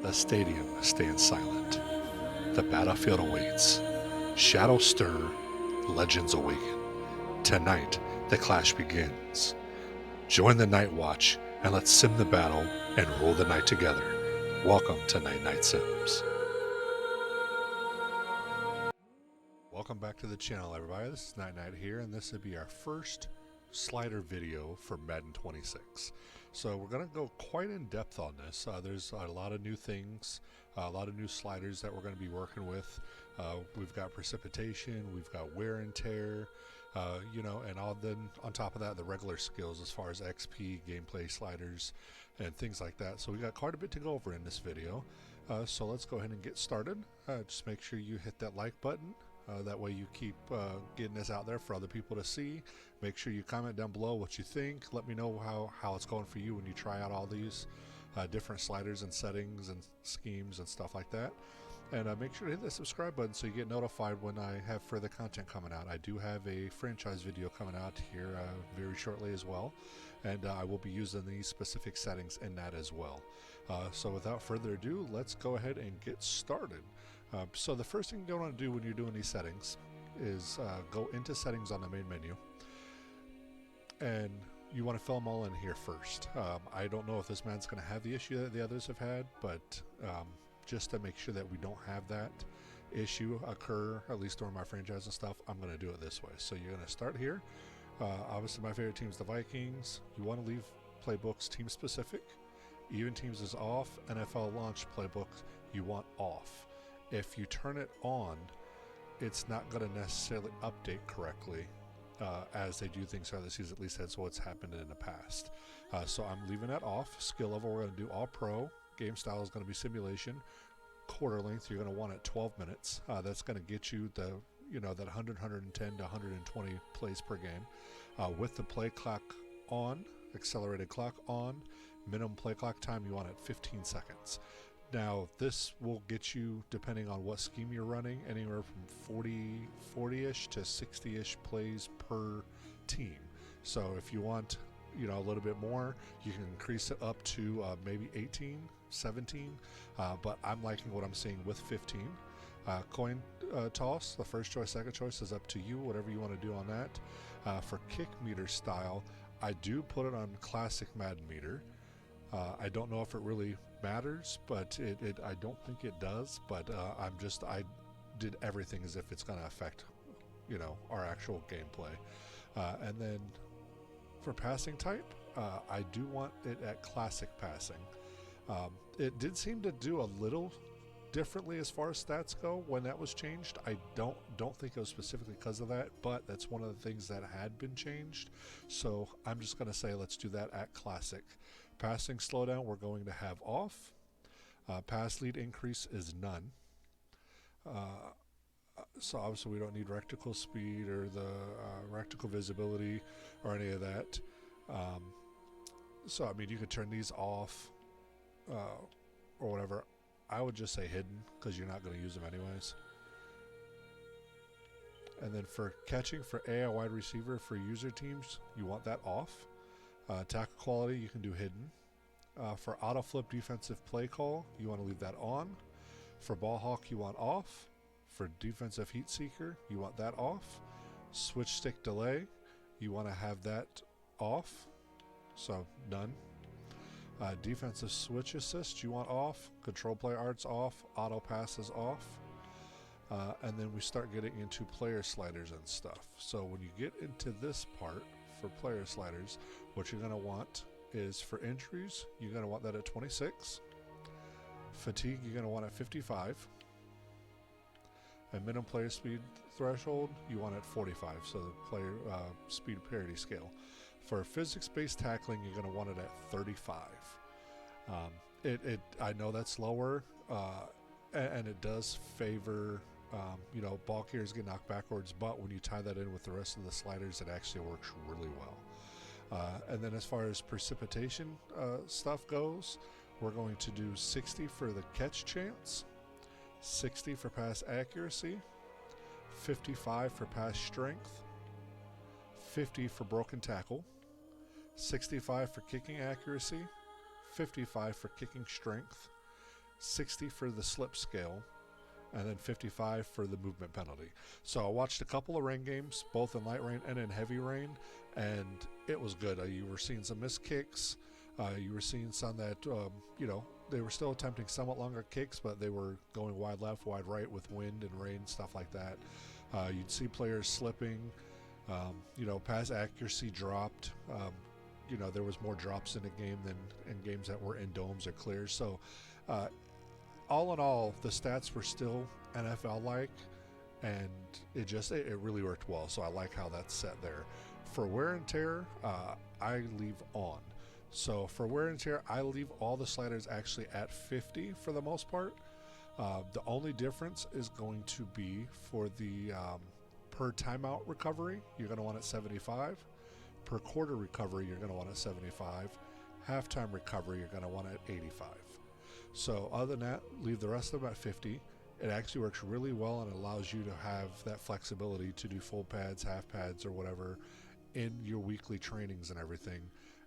A stadium stands silent. The battlefield awaits. Shadows stir, legends awaken. Tonight, the clash begins. Join the Night Watch and let's sim the battle and rule the night together. Welcome to Night Night Sims. Welcome back to the channel, everybody. This is Night Night here, and this will be our first slider video for Madden 26. So we're going to go quite in depth on this. There's a lot of new things, a lot of new sliders that we're going to be working with. We've got precipitation, we've got wear and tear, and all then on top of that, the regular skills as far as XP, gameplay sliders, and things like that. So we got quite a bit to go over in this video. So let's go ahead and get started. Just make sure you hit that like button. That way you keep getting this out there for other people to see. Make sure you comment down below what you think. Let me know how it's going for you when you try out all these different sliders and settings and schemes and stuff like that. And make sure to hit that subscribe button so you get notified when I have further content coming out. I do have a franchise video coming out here very shortly as well. And I will be using these specific settings in that as well. So without further ado, let's go ahead and get started. So the first thing you want to do when you're doing these settings is go into settings on the main menu, and you want to fill them all in here first. I don't know if this man's going to have the issue that the others have had, but just to make sure that we don't have that issue occur, at least during my franchise and stuff, I'm going to do it this way. So you're going to start here. Obviously my favorite team is the Vikings. You want to leave playbooks team specific. Even teams is off. NFL launch playbooks you want off. If you turn it on, it's not going to necessarily update correctly as they do things throughout the season. At least that's what's happened in the past. So I'm leaving that off. Skill level, we're going to do all pro. Game style is going to be simulation. Quarter length, you're going to want it 12 minutes. That's going to get you the that 100, 110 to 120 plays per game. With the play clock on, accelerated clock on, minimum play clock time, you want it 15 seconds. Now this will get you, depending on what scheme you're running, anywhere from 40-ish to 60-ish plays per team. So if you want a little bit more, you can increase it up to maybe 18, 17, but I'm liking what I'm seeing with 15. Coin toss, the first choice, second choice is up to you, whatever you want to do on that. For kick meter style, I do put it on classic Madden meter. I don't know if it really matters, but I don't think it does, but I did everything as if it's going to affect our actual gameplay. And then for passing type, I do want it at classic passing. It did seem to do a little differently as far as stats go when that was changed. I don't think it was specifically because of that, but that's one of the things that had been changed. So I'm just going to say let's do that at classic. Passing slowdown we're going to have off. Pass lead increase is none. So obviously we don't need rectical speed or the rectical visibility or any of that. So I mean you could turn these off or whatever. I would just say hidden because you're not going to use them anyways. And then for catching for AI wide receiver for user teams, you want that off. Tackle quality you can do hidden. For auto flip defensive play call, you want to leave that on. For ball hawk, you want off. For defensive heat seeker, you want that off. Switch stick delay, you want to have that off. So none. Defensive switch assist, you want off. Control play arts off. Auto pass is off. And then we start getting into player sliders and stuff. So when you get into this part for player sliders, what you're going to want is for injuries, you're going to want that at 26. Fatigue, you're going to want at 55. And minimum player speed threshold, you want at 45, so the player speed parity scale. For physics-based tackling, you're going to want it at 35. I know that's lower, and it does favor ball carriers get knocked backwards, but when you tie that in with the rest of the sliders, it actually works really well. And then as far as precipitation stuff goes, we're going to do 60 for the catch chance, 60 for pass accuracy, 55 for pass strength, 50 for broken tackle, 65 for kicking accuracy, 55 for kicking strength, 60 for the slip scale, and then 55 for the movement penalty. So I watched a couple of rain games, both in light rain and in heavy rain, and it was good. You were seeing some missed kicks. You were seeing some that, they were still attempting somewhat longer kicks, but they were going wide left, wide right with wind and rain, stuff like that. You'd see players slipping. Pass accuracy dropped. There was more drops in the game than in games that were in domes or clears. So all in all, the stats were still NFL-like, and it really worked well. So I like how that's set there. For wear and tear, I leave on. So for wear and tear, I leave all the sliders actually at 50 for the most part. The only difference is going to be for the per timeout recovery, you're going to want at 75. Per quarter recovery, you're going to want at 75. Halftime recovery, you're going to want at 85. So other than that, leave the rest of them at 50. It actually works really well and allows you to have that flexibility to do full pads, half pads, or whatever in your weekly trainings and everything.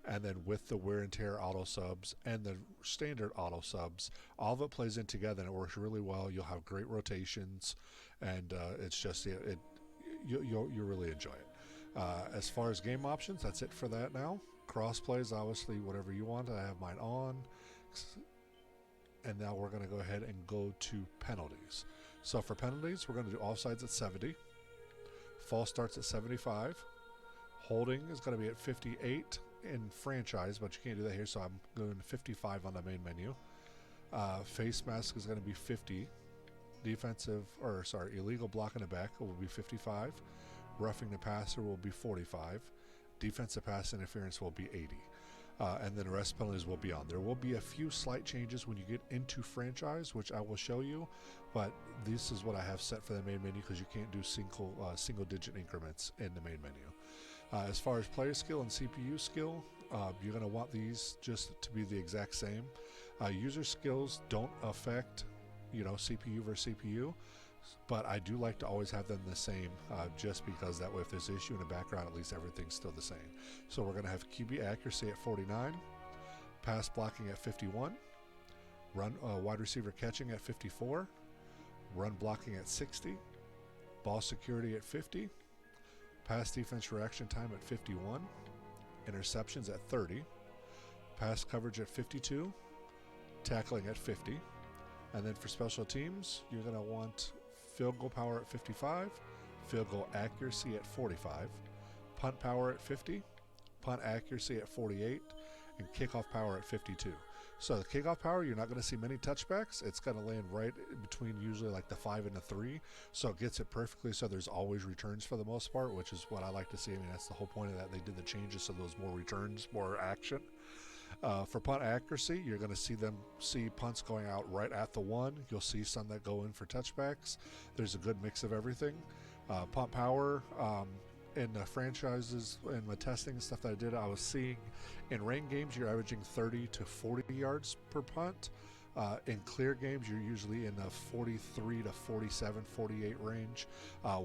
And then with the wear and tear auto subs and the standard auto subs, all of it plays in together and it works really well. You'll have great rotations, and it's just you'll really enjoy it. As far as game options, that's it for that now. Cross plays, obviously, whatever you want. I have mine on. And now we're going to go ahead and go to penalties. So for penalties, we're going to do offsides at 70. False starts at 75. Holding is going to be at 58 in franchise, but you can't do that here, so I'm going to 55 on the main menu. Face mask is going to be 50. Illegal block in the back will be 55. Roughing the passer will be 45. Defensive pass interference will be 80. And then the rest penalties will be on. There will be a few slight changes when you get into franchise, which I will show you, but this is what I have set for the main menu because you can't do single digit increments in the main menu. As far as player skill and CPU skill, you're going to want these just to be the exact same. User skills don't affect, CPU versus CPU, but I do like to always have them the same, just because that way if there's an issue in the background, at least everything's still the same. So we're going to have QB accuracy at 49, pass blocking at 51, run wide receiver catching at 54, run blocking at 60, ball security at 50, pass defense reaction time at 51, interceptions at 30, pass coverage at 52, tackling at 50, and then for special teams, you're going to want field goal power at 55, field goal accuracy at 45, punt power at 50, punt accuracy at 48, and kickoff power at 52. So the kickoff power, you're not going to see many touchbacks. It's going to land right between usually like the 5 and the 3, so it gets it perfectly so there's always returns for the most part, which is what I like to see. I mean, that's the whole point of that. They did the changes so there's more returns, more action. For punt accuracy, you're going to see punts going out right at the 1. You'll see some that go in for touchbacks. There's a good mix of everything. Punt power, in the franchises and my testing and stuff that I did, I was seeing in rain games you're averaging 30 to 40 yards per punt. In clear games you're usually in the 43 to 47, 48 range,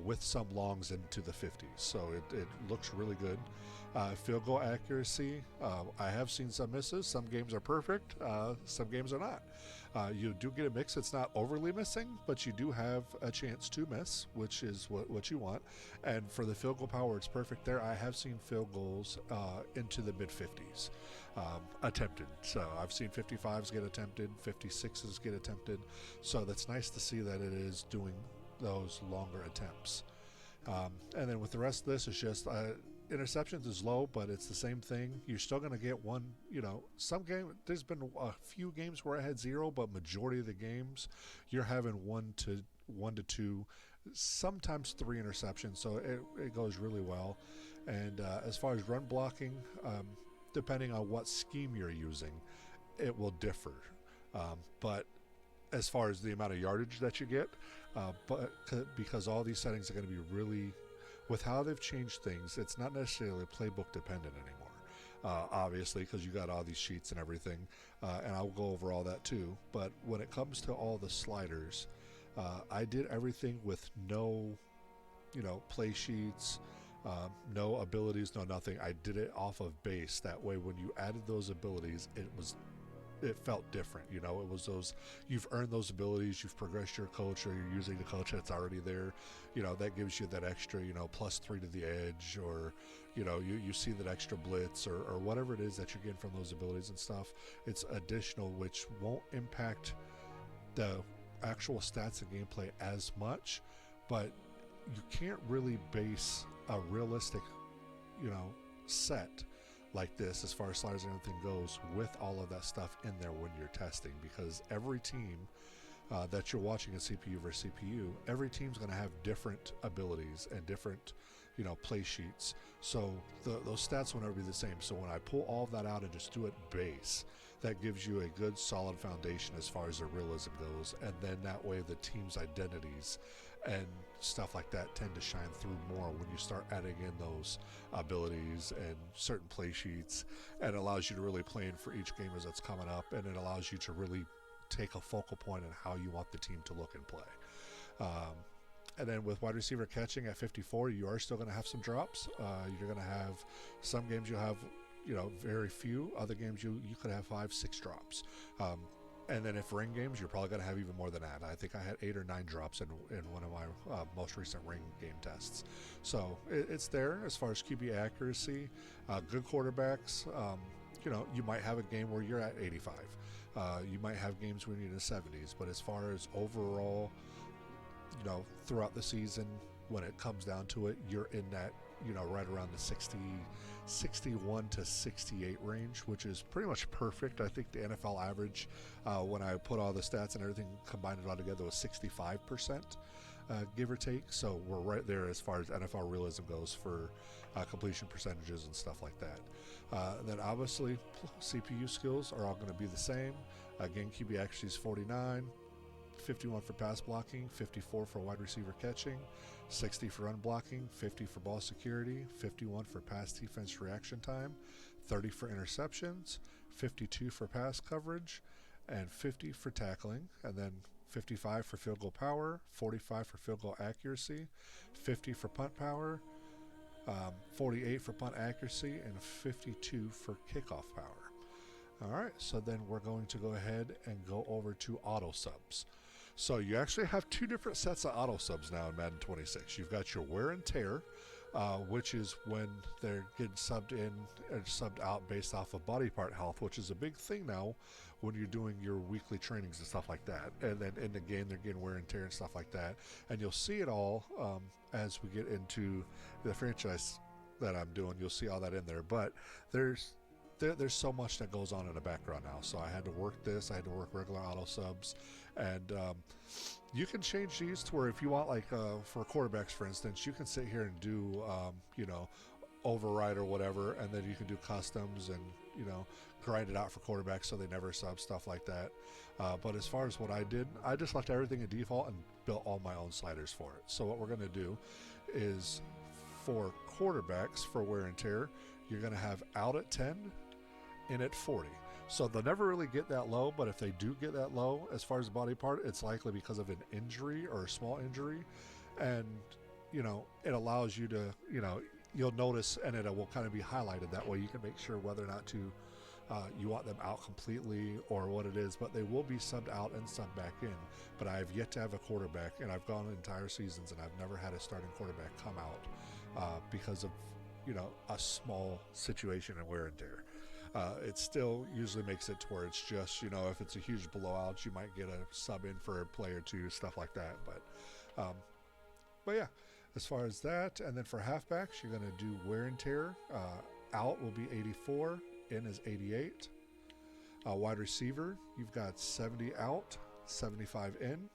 with some longs into the 50s. So it looks really good. Field goal accuracy, I have seen some misses. Some games are perfect, some games are not. You do get a mix. It's not overly missing, but you do have a chance to miss, which is what you want. And for the field goal power, it's perfect there. I have seen field goals into the mid-50s attempted. So I've seen 55s get attempted, 56s get attempted. So that's nice to see that it is doing those longer attempts. And then with the rest of this, it's just interceptions is low, but it's the same thing. You're still going to get one, there's been a few games where I had 0, but majority of the games you're having 1 to 2, sometimes 3 interceptions. So it goes really well. And as far as run blocking, depending on what scheme you're using, it will differ. But as far as the amount of yardage that you get, because all these settings are going to be really, with how they've changed things, it's not necessarily playbook dependent anymore, obviously, because you got all these sheets and everything, and I'll go over all that too. But when it comes to all the sliders, I did everything with no, play sheets, no abilities, no nothing. I did it off of base. That way, when you added those abilities, it felt different. You know, it was those, you've earned those abilities, you've progressed your coach, or you're using the coach that's already there. You know, that gives you that extra, you know, +3 to the edge, or, you know, you see that extra blitz, or whatever it is that you're getting from those abilities and stuff. It's additional, which won't impact the actual stats and gameplay as much, but you can't really base a realistic, you know, set like this as far as sliders and everything goes with all of that stuff in there when you're testing, because every team that you're watching a CPU versus CPU, every team's going to have different abilities and different, you know, play sheets. So those stats will never be the same. So when I pull all of that out and just do it base, that gives you a good solid foundation as far as the realism goes. And then that way the team's identities and stuff like that tend to shine through more when you start adding in those abilities and certain play sheets, and it allows you to really plan for each game as it's coming up, and it allows you to really take a focal point on how you want the team to look and play. And then with wide receiver catching at 54, you are still going to have some drops. You're going to have some games you'll have, you know, very few. Other games you could have 5-6 drops. And then if ring games, you're probably going to have even more than that. I think I had 8 or 9 drops in one of my most recent ring game tests. So it's there as far as QB accuracy. Good quarterbacks, you know, you might have a game where you're at 85. You might have games where you're in the 70s. But as far as overall, you know, throughout the season, when it comes down to it, you're in that, you know, right around the 61 to 68 range, which is pretty much perfect. I think the NFL average, when I put all the stats and everything, combined it all together, was 65%, give or take. So we're right there as far as NFL realism goes for completion percentages and stuff like that. Then obviously CPU skills are all going to be the same. Again, QB accuracy is 49, 51 for pass blocking, 54 for wide receiver catching, 60 for run blocking, 50 for ball security, 51 for pass defense reaction time, 30 for interceptions, 52 for pass coverage, and 50 for tackling, and then 55 for field goal power, 45 for field goal accuracy, 50 for punt power, 48 for punt accuracy, and 52 for kickoff power. All right, so then we're going to go ahead and go over to auto subs. So you actually have 2 different sets of auto subs now in Madden 26. You've got your wear and tear, which is when they're getting subbed in and subbed out based off of body part health, which is a big thing now when you're doing your weekly trainings and stuff like that. And then in the game, they're getting wear and tear and stuff like that. And you'll see it all as we get into the franchise that I'm doing. You'll see all that in there. But there's so much that goes on in the background now. So I had to work this. I had to work regular auto subs. And you can change these to where if you want, like for quarterbacks, for instance, you can sit here and do, you know, override or whatever, and then you can do customs and, you know, grind it out for quarterbacks so they never sub, stuff like that. But as far as what I did, I just left everything at default and built all my own sliders for it. So what we're going to do is for quarterbacks, for wear and tear, you're going to have out at 10, in at 40. So they'll never really get that low, but if they do get that low as far as the body part, it's likely because of an injury or a small injury. And, you know, it allows you to, you know, you'll notice, and it will kind of be highlighted that way. You can make sure whether or not to you want them out completely or what it is, but they will be subbed out and subbed back in. But I have yet to have a quarterback, and I've gone entire seasons and I've never had a starting quarterback come out because of, you know, a small situation and wear and tear. It still usually makes it to where it's just, you know, if it's a huge blowout, you might get a sub in for a play or two, stuff like that. But yeah, as far as that, and then for halfbacks, you're going to do wear and tear. Out will be 84, in is 88. Wide receiver, you've got 70 out, 75 in.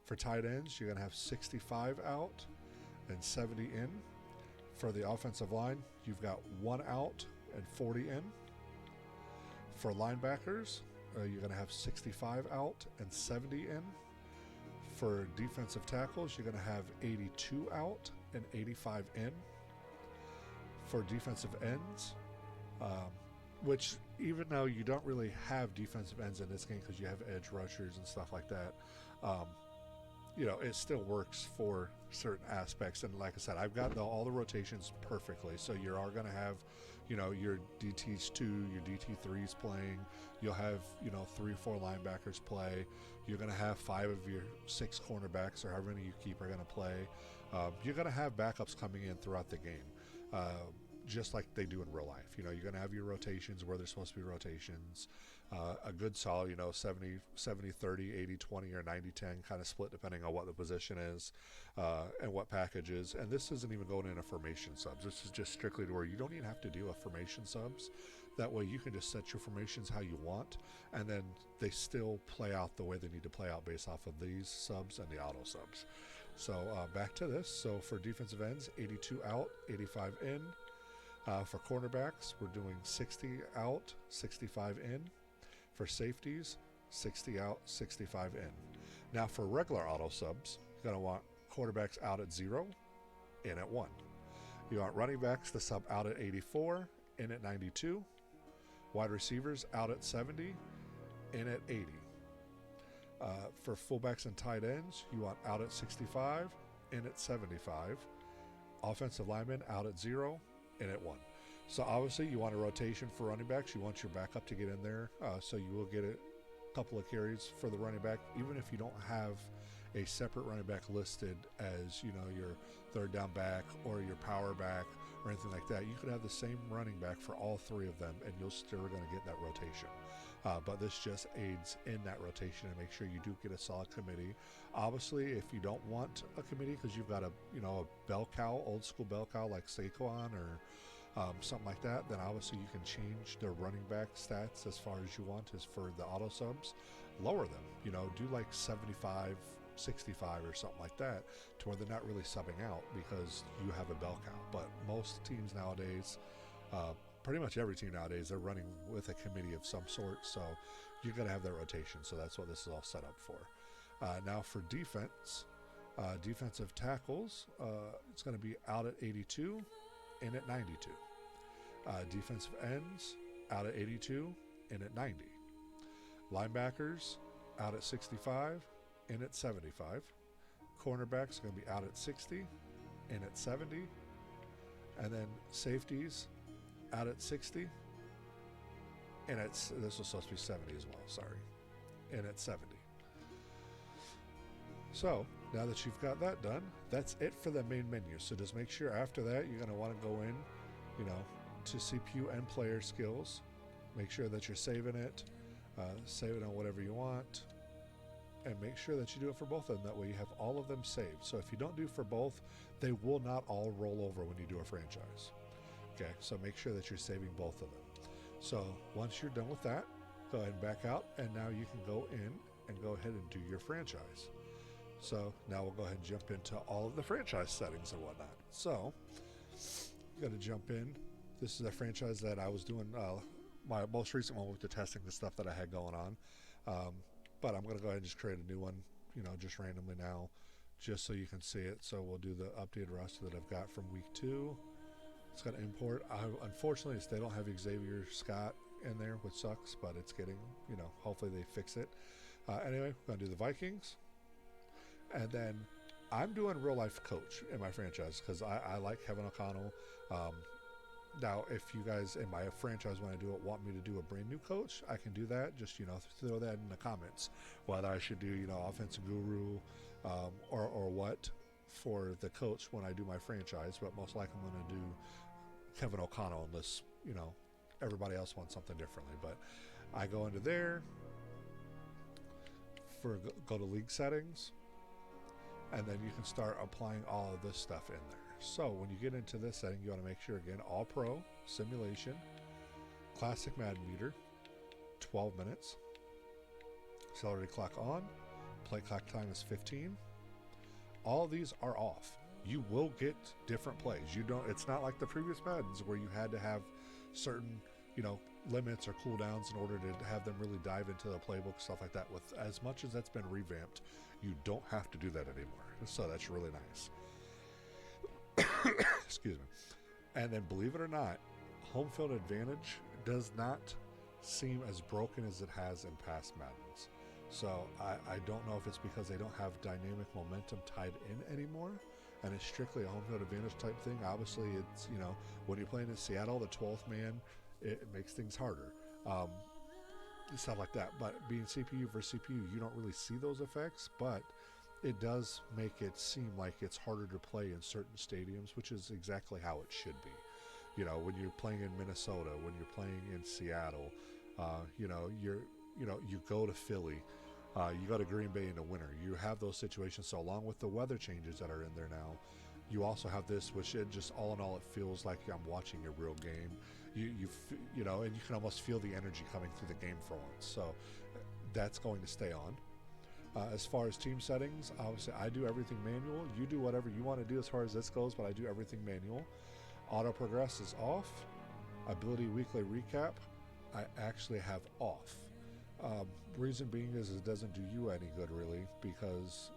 For tight ends, you're going to have 65 out and 70 in. For the offensive line, you've got 1 out and 40 in. For linebackers, you're going to have 65 out and 70 in. For defensive tackles, you're going to have 82 out and 85 in. For defensive ends, which even though you don't really have defensive ends in this game because you have edge rushers and stuff like that, you know, it still works for certain aspects. And like I said, I've got all the rotations perfectly. So you are going to have you know, your DT's 2, your DT3's playing. You'll have, you know, 3 or 4 linebackers play. You're going to have 5 of your 6 cornerbacks or however many you keep are going to play. You're going to have backups coming in throughout the game, just like they do in real life. You know, you're going to have your rotations where there's supposed to be rotations. A good solid, you know, 70, 30, 80, 20, or 90, 10 kind of split depending on what the position is and what package is. And this isn't even going into formation subs. This is just strictly to where you don't even have to do a formation subs. That way you can just set your formations how you want, and then they still play out the way they need to play out based off of these subs and the auto subs. So back to this. So for defensive ends, 82 out, 85 in. For cornerbacks, we're doing 60 out, 65 in. For safeties, 60 out, 65 in. Now for regular auto subs, you're going to want quarterbacks out at 0, in at 1. You want running backs to sub out at 84, in at 92. Wide receivers out at 70, in at 80. For fullbacks and tight ends, you want out at 65, in at 75. Offensive linemen out at 0, in at 1. So obviously you want a rotation for running backs. You want your backup to get in there, so you will get a couple of carries for the running back, even if you don't have a separate running back listed as, you know, your third down back or your power back or anything like that. You could have the same running back for all 3 of them, and you're still going to get that rotation. But this just aids in that rotation and make sure you do get a solid committee. Obviously, if you don't want a committee because you've got a, you know, a bell cow, old school bell cow like Saquon or something like that, then obviously you can change the running back stats as far as you want as for the auto subs. Lower them, you know, do like 75, 65 or something like that to where they're not really subbing out because you have a bell cow. But most teams nowadays, pretty much every team nowadays, they're running with a committee of some sort, so you're going to have that rotation. So that's what this is all set up for. Now for defense, defensive tackles, it's going to be out at 82, in at 92. Defensive ends out at 82, in at 90. Linebackers out at 65, in at 75. Cornerbacks going to be out at 60, in at 70. And then safeties out at 60, and this was supposed to be 70 as well, sorry, and at 70. So now that you've got that done, that's it for the main menu. So just make sure after that you're going to want to go in, you know, to CPU and player skills. Make sure that you're saving it, save it on whatever you want, and make sure that you do it for both of them. That way you have all of them saved. So if you don't do for both, they will not all roll over when you do a franchise. Okay, so make sure that you're saving both of them. So once you're done with that, go ahead and back out, and now you can go in and go ahead and do your franchise. So now we'll go ahead and jump into all of the franchise settings and whatnot. So you got to jump in. This is a franchise that I was doing, my most recent one with the testing the stuff that I had going on. But I'm going to go ahead and just create a new one, you know, just randomly now, just so you can see it. So we'll do the updated roster that I've got from week 2. It's going to import. Unfortunately, they don't have Xavier Scott in there, which sucks, but it's getting, you know, hopefully they fix it. Anyway, we're going to do the Vikings. And then I'm doing real life coach in my franchise because I like Kevin O'Connell. Now, if you guys in my franchise, when I do it, want me to do a brand new coach, I can do that. Just, you know, throw that in the comments. Whether I should do, you know, offensive guru or what for the coach when I do my franchise. But most likely I'm going to do Kevin O'Connell unless, you know, everybody else wants something differently. But I go into there, go to league settings, and then you can start applying all of this stuff in there. So when you get into this setting, you want to make sure, again, all pro, simulation, classic Madden meter, 12 minutes, accelerated clock on, play clock time is 15. All these are off. You will get different plays. It's not like the previous Maddens where you had to have certain, you know, limits or cooldowns in order to have them really dive into the playbook, stuff like that. With as much as that's been revamped, you don't have to do that anymore. So that's really nice. Excuse me. And then, believe it or not, home field advantage does not seem as broken as it has in past Maddens. So I don't know if it's because they don't have dynamic momentum tied in anymore, and it's strictly a home field advantage type thing, obviously it's, when you're playing in Seattle, the 12th man, it makes things harder. Stuff like that. But being CPU versus CPU, you don't really see those effects, but it does make it seem like it's harder to play in certain stadiums, which is exactly how it should be. When you're playing in Minnesota, when you're playing in Seattle, you go to Philly, you go to Green Bay in the winter. You have those situations. So along with the weather changes that are in there now, you also have this, which it just all in all, it feels like I'm watching a real game. And you can almost feel the energy coming through the game for once. So that's going to stay on. As far as team settings, obviously I do everything manual. You do whatever you want to do as far as this goes, but I do everything manual. Auto progress is off. Ability weekly recap, I actually have off. Reason being is it doesn't do you any good really, because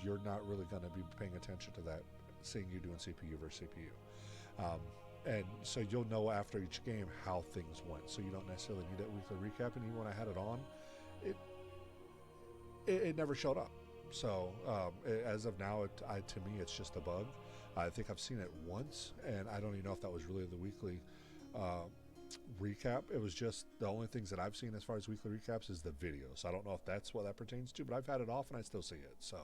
you're not really going to be paying attention to that, seeing you doing CPU versus CPU. And so you'll know after each game how things went. So you don't necessarily need that weekly recap. And even when I had it on, it never showed up. So as of now, to me, it's just a bug. I think I've seen it once, and I don't even know if that was really the weekly recap. It was just the only things that I've seen as far as weekly recaps is the video. So I don't know if that's what that pertains to, but I've had it off and I still see it. So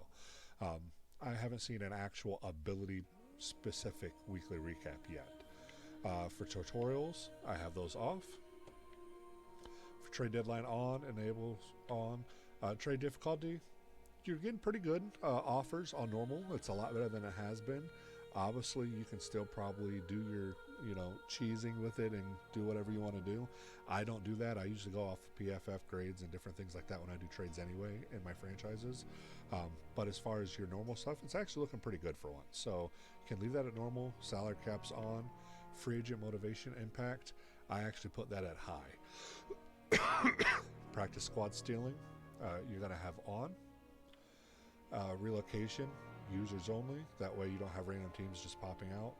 I haven't seen an actual ability specific weekly recap yet. For tutorials, I have those off. For trade deadline on, enables on. Trade difficulty, you're getting pretty good offers on normal. It's a lot better than it has been. Obviously, you can still probably do your, cheesing with it and do whatever you want to do. I don't do that. I usually go off PFF grades and different things like that when I do trades anyway in my franchises. But as far as your normal stuff, it's actually looking pretty good for once. So you can leave that at normal. Salary caps on. Free agent motivation impact, I actually put that at high. Practice squad stealing, you're going to have on. Relocation, users only. That way you don't have random teams just popping out.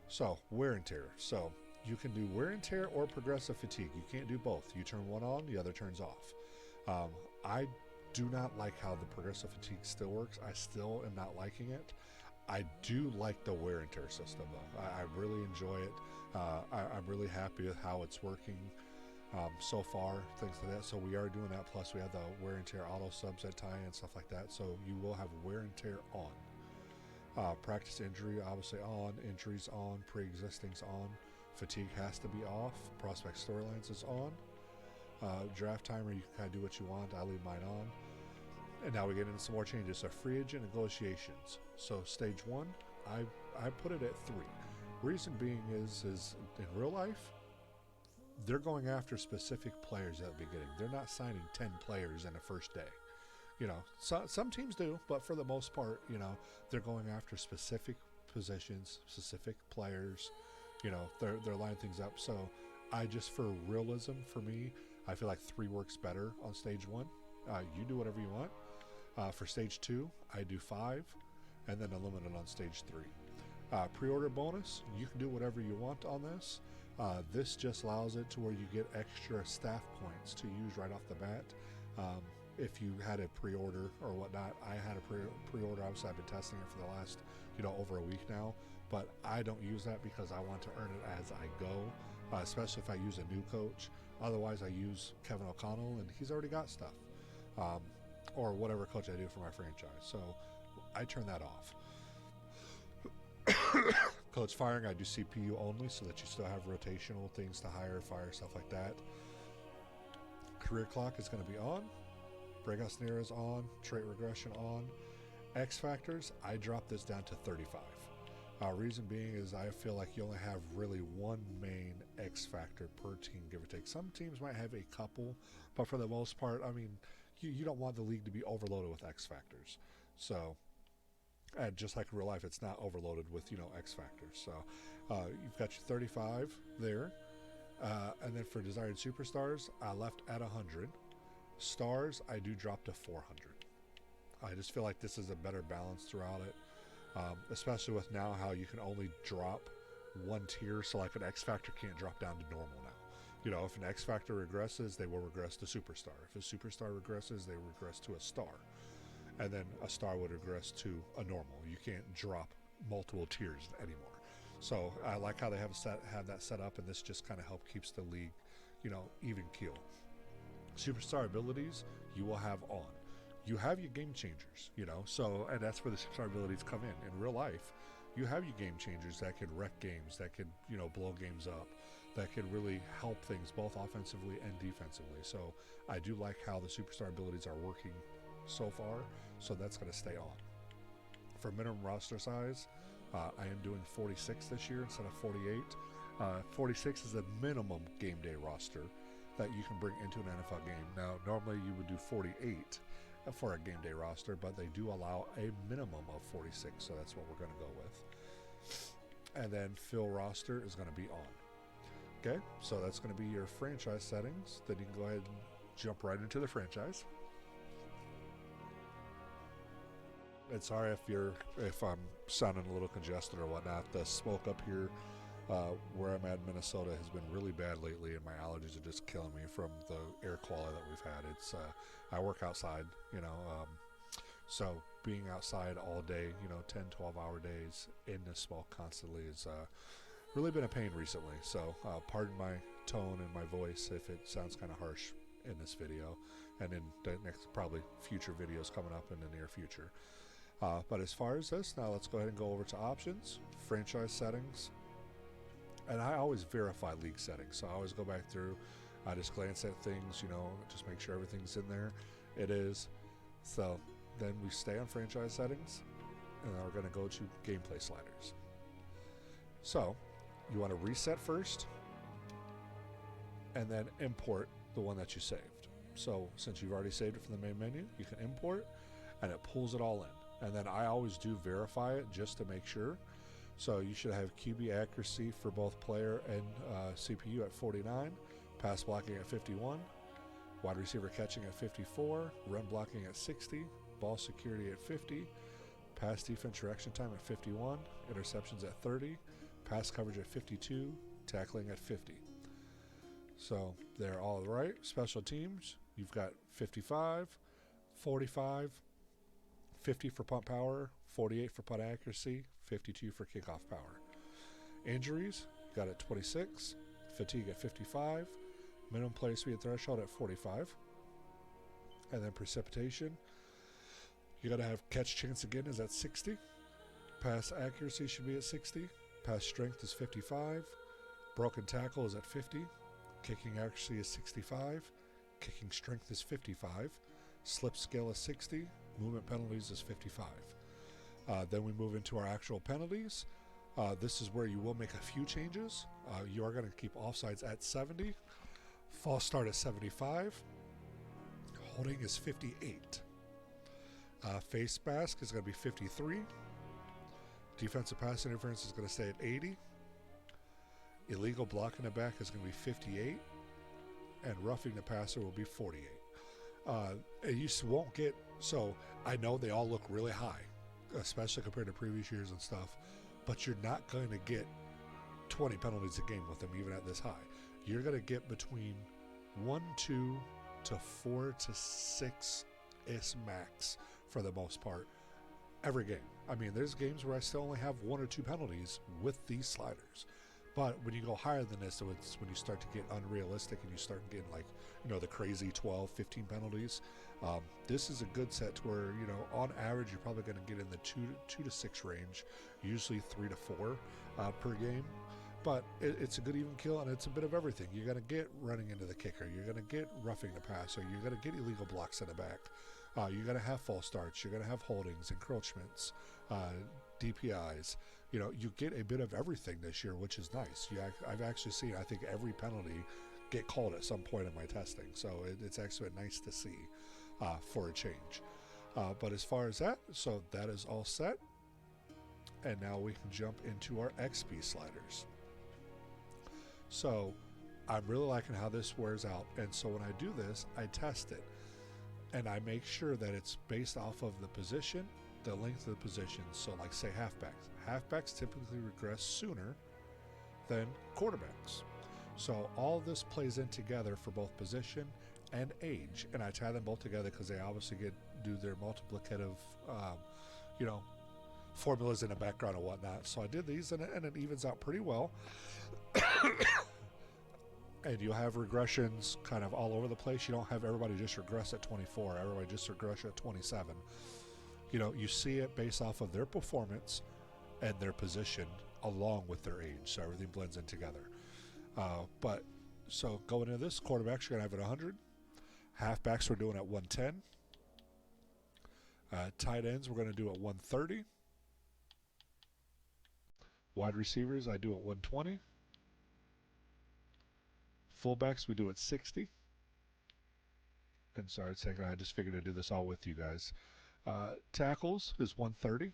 So, wear and tear. So, you can do wear and tear or progressive fatigue. You can't do both. You turn one on, the other turns off. I do not like how the progressive fatigue still works. I still am not liking it. I do like the wear and tear system, though. I really enjoy it. I'm really happy with how it's working so far, things like that. So we are doing that. Plus, we have the wear and tear auto subs at tie and stuff like that. So you will have wear and tear on. Practice injury, obviously on. Injuries on. Pre-existing's on. Fatigue has to be off. Prospect storylines is on. Draft timer, you can kind of do what you want. I leave mine on. And now we get into some more changes. So free agent negotiations. So stage 1, I put it at 3. Reason being is in real life, they're going after specific players at the beginning. They're not signing 10 players in the first day. Some teams do, but for the most part, they're going after specific positions, specific players. They're lining things up. So I just, for realism, for me, I feel like 3 works better on stage 1. You do whatever you want. For stage 2, I do 5, and then unlimited on stage 3. Pre-order bonus, you can do whatever you want on this. This just allows it to where you get extra staff points to use right off the bat. If you had a pre-order or whatnot, I had a pre-order. Obviously, I've been testing it for the last, over a week now. But I don't use that because I want to earn it as I go, especially if I use a new coach. Otherwise, I use Kevin O'Connell, and he's already got stuff. Or whatever coach I do for my franchise. So I turn that off. Coach firing, I do CPU only so that you still have rotational things to hire, fire, stuff like that. Career clock is going to be on. Breakout scenarios on. Trait regression on. X factors, I dropped this down to 35. Reason being is I feel like you only have really one main X factor per team, give or take. Some teams might have a couple, but for the most part, you don't want the league to be overloaded with X factors. So, and just like in real life, it's not overloaded with, X factors. So, you've got your 35 there. And then for desired superstars, I left at 100. Stars, I do drop to 400. I just feel like this is a better balance throughout it. Especially with now how you can only drop one tier. So like an X factor can't drop down to normal now. If an X factor regresses, they will regress to superstar. If a superstar regresses, they regress to a star. And then a star would regress to a normal. You can't drop multiple tiers anymore. So I like how they have that set up, and this just kind of help keeps the league, even keel. Superstar abilities you will have on. You have your game changers, so, and that's where the superstar abilities come in real life. You have your game changers that can wreck games, that can, blow games up, that can really help things both offensively and defensively. So I do like how the superstar abilities are working so far, so that's going to stay on. For minimum roster size, I am doing 46 this year instead of 48. 46 is the minimum game day roster that you can bring into an NFL game. Now, normally you would do 48 for a game day roster, but they do allow a minimum of 46, so that's what we're going to go with. And then fill roster is going to be on. Okay, so that's going to be your franchise settings. Then you can go ahead and jump right into the franchise. And sorry if I'm sounding a little congested or whatnot. The smoke up here where I'm at in Minnesota has been really bad lately, and my allergies are just killing me from the air quality that we've had. It's I work outside, so being outside all day, 10, 12-hour days in the smoke constantly is really been a pain recently. So pardon my tone and my voice if it sounds kind of harsh in this video, and in the next probably future videos coming up in the near future. But as far as this, now let's go ahead and go over to options, franchise settings. And I always verify league settings. So I always go back through, I just glance at things, just make sure everything's in there. It is. So then we stay on franchise settings, and then we're going to go to gameplay sliders. So you want to reset first, and then import the one that you saved. So since you've already saved it from the main menu, you can import, and it pulls it all in. And then I always do verify it just to make sure. So you should have QB accuracy for both player and CPU at 49, pass blocking at 51, wide receiver catching at 54, run blocking at 60, ball security at 50, pass defense reaction time at 51, interceptions at 30, pass coverage at 52, tackling at 50. So they're all right. Special teams, you've got 55, 45, 50 for punt power, 48 for punt accuracy, 52 for kickoff power. Injuries, got at 26, fatigue at 55, minimum play speed threshold at 45, and then precipitation, you got to have catch chance again is at 60, pass accuracy should be at 60, pass strength is 55, broken tackle is at 50, kicking accuracy is 65, kicking strength is 55, slip scale is 60, movement penalties is 55. Then we move into our actual penalties. This is where you will make a few changes. You are going to keep offsides at 70, false start at 75, holding is 58, face mask is going to be 53, defensive pass interference is going to stay at 80, illegal block in the back is going to be 58, and roughing the passer will be 48. And you won't get, so I know they all look really high, especially compared to previous years and stuff, but you're not going to get 20 penalties a game with them even at this high. You're going to get between 1, 2 to 4 to 6 is max for the most part every game. I mean, there's games where I still only have 1 or 2 penalties with these sliders. But when you go higher than this, so it's when you start to get unrealistic and you start getting like, the crazy 12, 15 penalties. This is a good set to where, on average, you're probably going to get in the 2 to 6 range, usually 3 to 4 per game. But it's a good even kill, and it's a bit of everything. You're going to get running into the kicker. You're going to get roughing the passer. You're going to get illegal blocks in the back. You're going to have false starts. You're going to have holdings, encroachments, DPIs. You get a bit of everything this year, which is nice. I've actually seen, I think, every penalty get called at some point in my testing. So it's actually nice to see for a change. But as far as that, so that is all set. And now we can jump into our XP sliders. So I'm really liking how this wears out. And so when I do this, I test it. And I make sure that it's based off of the position, the length of the position. So like say halfbacks. Halfbacks typically regress sooner than quarterbacks. So all this plays in together for both position and age. And I tie them both together because they obviously do their multiplicative, formulas in the background and whatnot. So I did these, and it evens out pretty well. And you'll have regressions kind of all over the place. You don't have everybody just regress at 24, everybody just regress at 27. You know, you see it based off of their performance and their position along with their age, so everything blends in together. But so going into this, quarterbacks you're going to have at 100. Halfbacks we're doing at 110. Tight ends we're going to do at 130. Wide receivers I do at 120. Fullbacks we do at 60. And sorry a second, I just figured I'd do this all with you guys. Tackles is 130.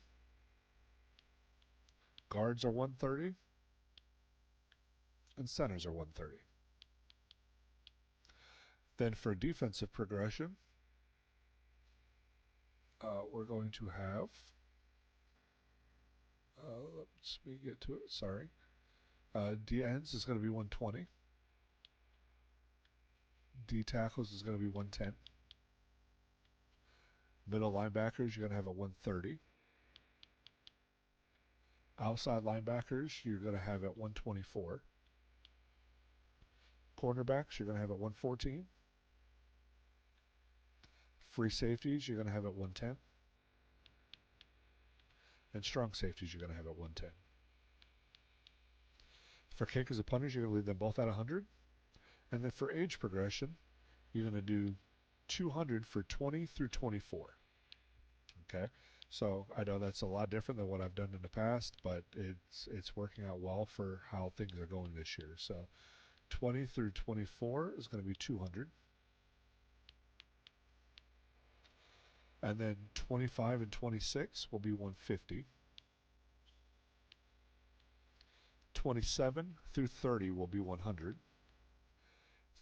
Guards are 130. And centers are 130. Then for defensive progression, we're going to have, let's me get to it, sorry. D ends is going to be 120. D tackles is going to be 110. Middle linebackers you're going to have at 130. Outside linebackers you're going to have at 124. Cornerbacks you're going to have at 114. Free safeties you're going to have at 110. And strong safeties you're going to have at 110. For kickers and punters you're going to leave them both at 100. And then for age progression you're going to do 200 for 20 through 24. Okay, so I know that's a lot different than what I've done in the past, but it's working out well for how things are going this year. So 20 through 24 is going to be 200. And then 25 and 26 will be 150. 27 through 30 will be 100.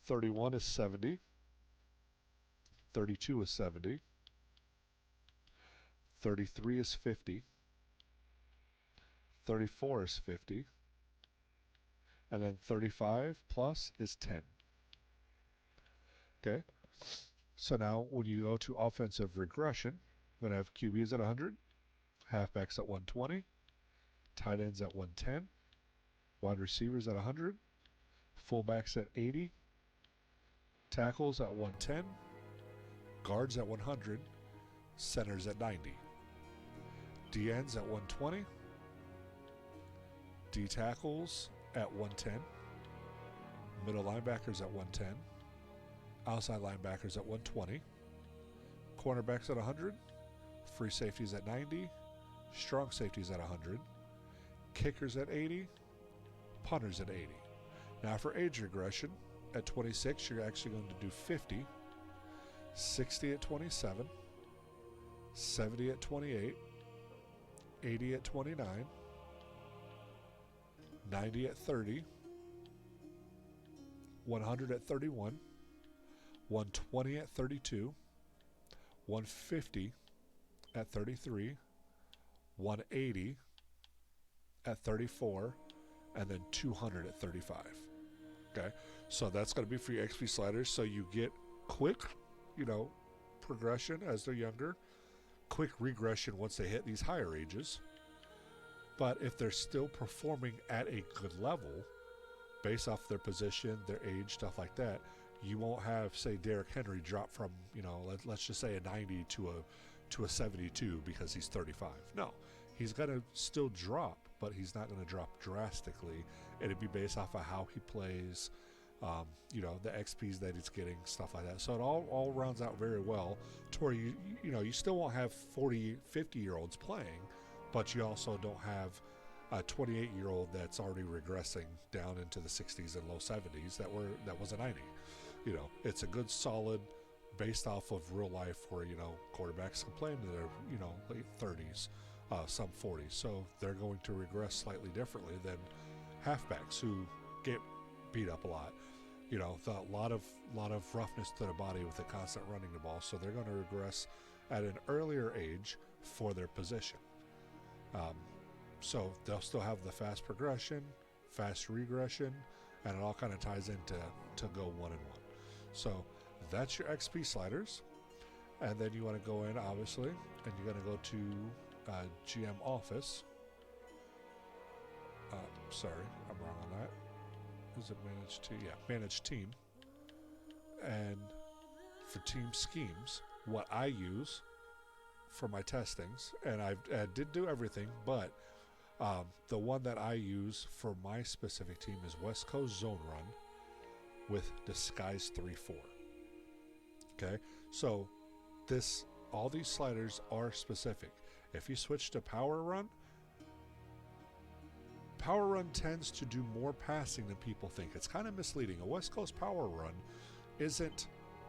31 is 70. 32 is 70. 33 is 50. 34 is 50. And then 35 plus is 10. Okay, so now when you go to offensive regression, I'm going to have QBs at 100, halfbacks at 120, tight ends at 110, wide receivers at 100, fullbacks at 80, tackles at 110, guards at 100, centers at 90, D ends at 120, D tackles at 110, middle linebackers at 110, outside linebackers at 120, cornerbacks at 100, free safeties at 90, strong safeties at 100, kickers at 80, punters at 80. Now for age regression, at 26 you're actually going to do 50, 60 at 27, 70 at 28, 80 at 29, 90 at 30, 100 at 31, 120 at 32, 150 at 33, 180 at 34, and then 200 at 35. Okay, so that's going to be for your XP sliders. So you get quick, progression as they're younger, quick regression once they hit these higher ages. But if they're still performing at a good level, based off their position, their age, stuff like that, you won't have, say, Derrick Henry drop from, let's just say a 90 to a 72 because he's 35. No, he's going to still drop, but he's not going to drop drastically. It'd be based off of how he plays, the XPs that he's getting, stuff like that. So it all rounds out very well to where you still won't have 40, 50-year-olds playing, but you also don't have a 28-year-old that's already regressing down into the 60s and low 70s that was a 90. It's a good solid based off of real life where quarterbacks can play into their late 30s, some 40s, so they're going to regress slightly differently than halfbacks who get beat up a lot. A lot of roughness to the body with the constant running the ball, so they're going to regress at an earlier age for their position. So they'll still have the fast progression, fast regression, and it all kind of ties into go 1-1. So that's your XP sliders. And then you want to go in, obviously, and you're going to go to GM office. Sorry, I'm wrong on that. Is it manage team? Yeah, manage team. And for team schemes, what I use for my testings, and I did do everything, but the one that I use for my specific team is West Coast Zone Run with Disguise 3-4. Okay, so all these sliders are specific. If you switch to Power Run tends to do more passing than people think. It's kind of misleading. A West Coast Power Run isn't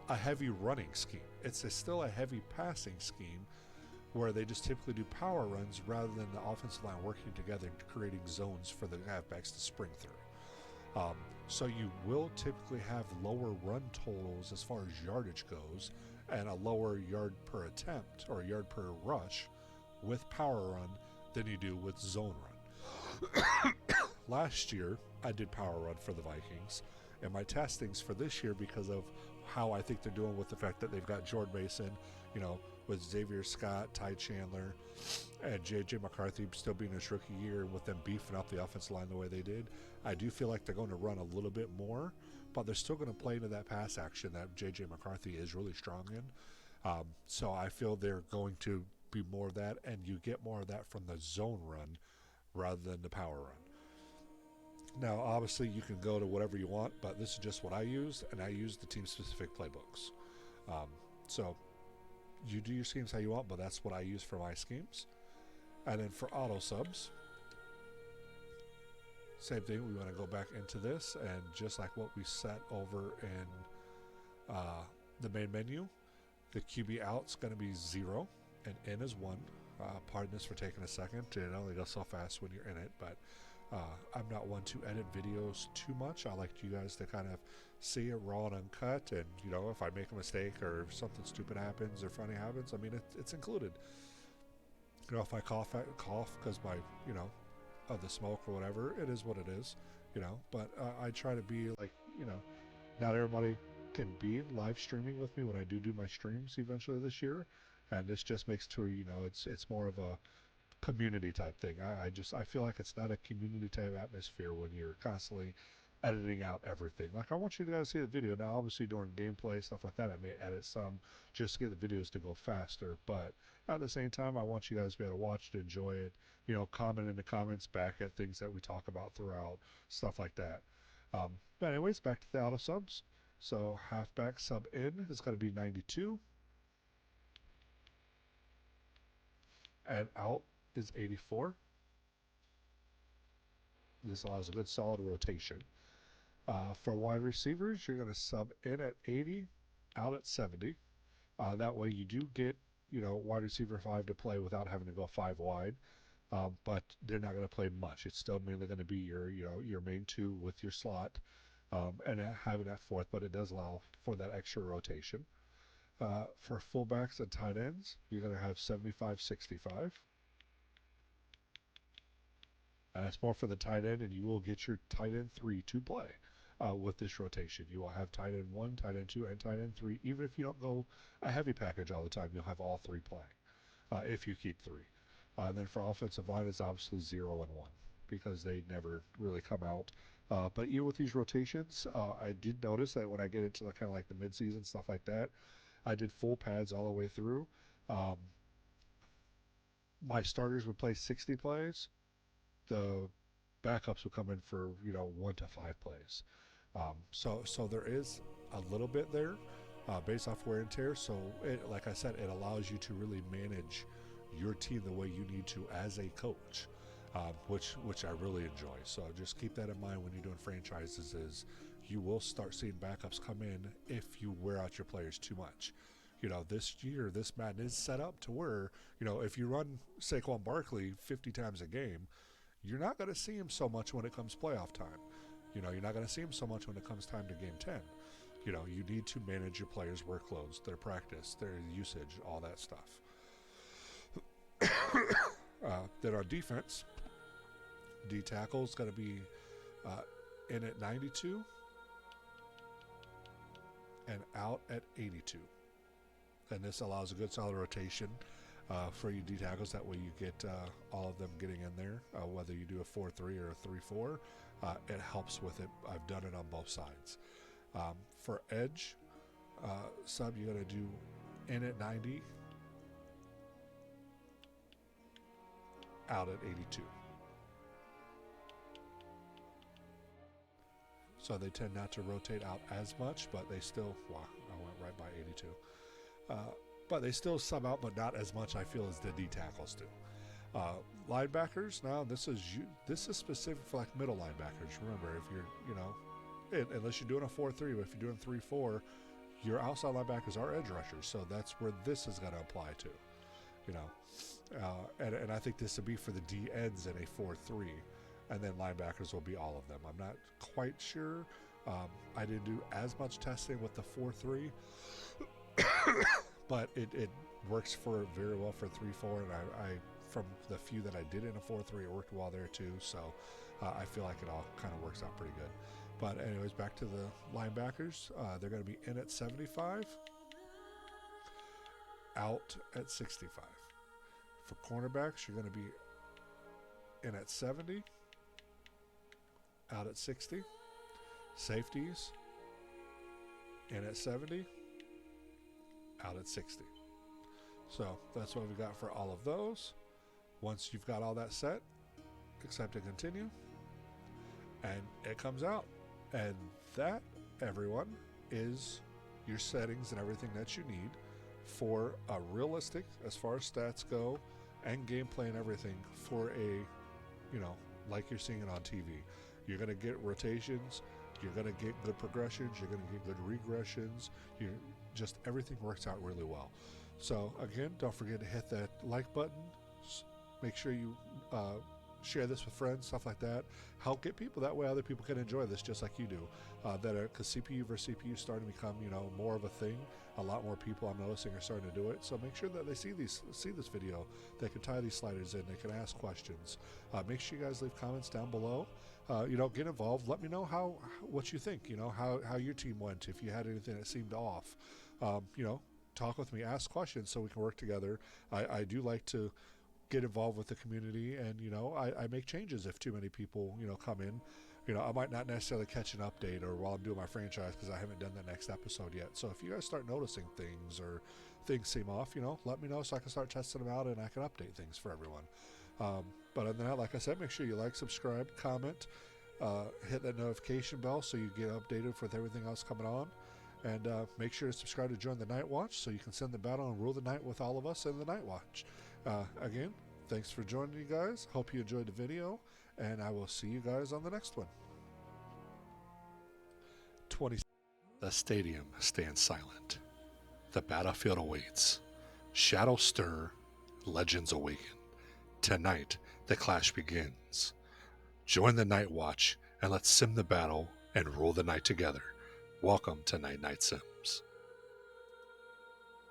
a heavy running scheme. It's still a heavy passing scheme where they just typically do power runs rather than the offensive line working together and creating zones for the halfbacks to spring through. So you will typically have lower run totals as far as yardage goes and a lower yard per attempt or yard per rush with power run than you do with zone run. Last year, I did power run for the Vikings, and my testings for this year, because of how I think they're doing with the fact that they've got Jordan Mason, with Xavier Scott, Ty Chandler, and J.J. McCarthy still being his rookie year, and with them beefing up the offensive line the way they did, I do feel like they're going to run a little bit more, but they're still going to play into that pass action that J.J. McCarthy is really strong in. So I feel they're going to be more of that, and you get more of that from the zone run rather than the power run. Now, obviously, you can go to whatever you want, but this is just what I used, and I used the team-specific playbooks. So you do your schemes how you want, but that's what I use for my schemes. And then for auto subs, same thing. We want to go back into this, and just like what we set over in the main menu, the QB out's going to be 0, and in is 1. Pardon this for taking a second. It only goes so fast when you're in it, but I'm not one to edit videos too much. I like you guys to kind of see it raw and uncut, and if I make a mistake or if something stupid happens or funny happens, I mean it's included. If I cough because my of the smoke or whatever, it is what it is. But I try to be like not everybody can be live streaming with me when I do my streams eventually this year, and this just makes to it's more of a community type thing. I feel like it's not a community type atmosphere when you're constantly editing out everything. Like, I want you guys to see the video. Now, obviously, during gameplay, stuff like that, I may edit some just to get the videos to go faster. But at the same time, I want you guys to be able to watch it, enjoy it, comment in the comments back at things that we talk about throughout, stuff like that. But anyways, back to the auto subs. So, halfback sub in is going to be 92. And out is 84. This allows a good solid rotation. For wide receivers, you're going to sub in at 80, out at 70. That way you do get, wide receiver 5 to play without having to go 5 wide. But they're not going to play much. It's still mainly going to be your main 2 with your slot, and having that 4th, but it does allow for that extra rotation. For fullbacks and tight ends, you're going to have 75, 65. It's more for the tight end, and you will get your tight end 3 to play with this rotation. You will have tight end 1, tight end 2, and tight end 3. Even if you don't go a heavy package all the time, you'll have all 3 playing if you keep 3. And then for offensive line, it's obviously 0 and 1 because they never really come out. But even with these rotations, I did notice that when I get into kind of like the midseason stuff like that, I did full pads all the way through. My starters would play 60 plays. The backups will come in for 1 to 5 plays. So there is a little bit there based off wear and tear. So like I said, it allows you to really manage your team the way you need to as a coach, which I really enjoy. So just keep that in mind when you're doing franchises. Is you will start seeing backups come in if you wear out your players too much. This year, this Madden is set up to where if you run Saquon Barkley 50 times a game, you're not going to see him so much when it comes playoff time. You're not going to see him so much when it comes time to game 10. You need to manage your players' workloads, their practice, their usage, all that stuff. Then on defense, D tackle is going to be in at 92 and out at 82. And this allows a good solid rotation. for you D tackles. That way you get all of them getting in there, whether you do a 4-3 or a 3-4. It helps with it. I've done it on both sides. For edge sub, you're going to do in at 90, out at 82. So they tend not to rotate out as much, but they still, wow, I went right by 82. But they still sub out, but not as much, I feel, as the D tackles do. Linebackers, now this is specific for like middle linebackers. Remember, if you're, unless you're doing a 4-3, but if you're doing 3-4, your outside linebackers are edge rushers. So that's where this is going to apply to, and I think this would be for the D ends in a 4-3. And then linebackers will be all of them. I'm not quite sure. I didn't do as much testing with the 4-3, but it works for very well for 3-4. And I from the few that I did in a 4-3, it worked well there too. So I feel like it all kind of works out pretty good. But anyways, back to the linebackers. They're going to be in at 75, out at 65. For cornerbacks, you're going to be in at 70, out at 60. Safeties, in at 70, out at 60. So that's what we got for all of those. Once you've got all that set, accept and continue, and it comes out. And that, everyone, is your settings and everything that you need for a realistic, as far as stats go, and gameplay and everything, for a, like you're seeing it on TV. You're going to get rotations, you're going to get good progressions, you're going to get good regressions, just everything works out really well. So again, don't forget to hit that like button. Make sure you share this with friends, stuff like that. Help get people, that way other people can enjoy this just like you do. Because CPU versus CPU is starting to become, more of a thing. A lot more people, I'm noticing, are starting to do it. So make sure that they see this video. They can tie these sliders in. They can ask questions. Make sure you guys leave comments down below. Get involved. Let me know what you think. How your team went. If you had anything that seemed off, talk with me. Ask questions so we can work together. I do like to get involved with the community, and I make changes if too many people come in. I might not necessarily catch an update or while I'm doing my franchise because I haven't done the next episode yet. So if you guys start noticing things or things seem off, let me know so I can start testing them out and I can update things for everyone. But other than that, like I said, make sure you like, subscribe, comment, hit that notification bell so you get updated with everything else coming on. And make sure to subscribe to join the Night Watch so you can send the battle and rule the night with all of us in the Night Watch. Again, thanks for joining you guys. Hope you enjoyed the video, and I will see you guys on the next one. 20. The stadium stands silent. The battlefield awaits. Shadows stir, legends awaken. Tonight, the clash begins. Join the Night Watch, and let's sim the battle and rule the night together. Welcome to Night Sim.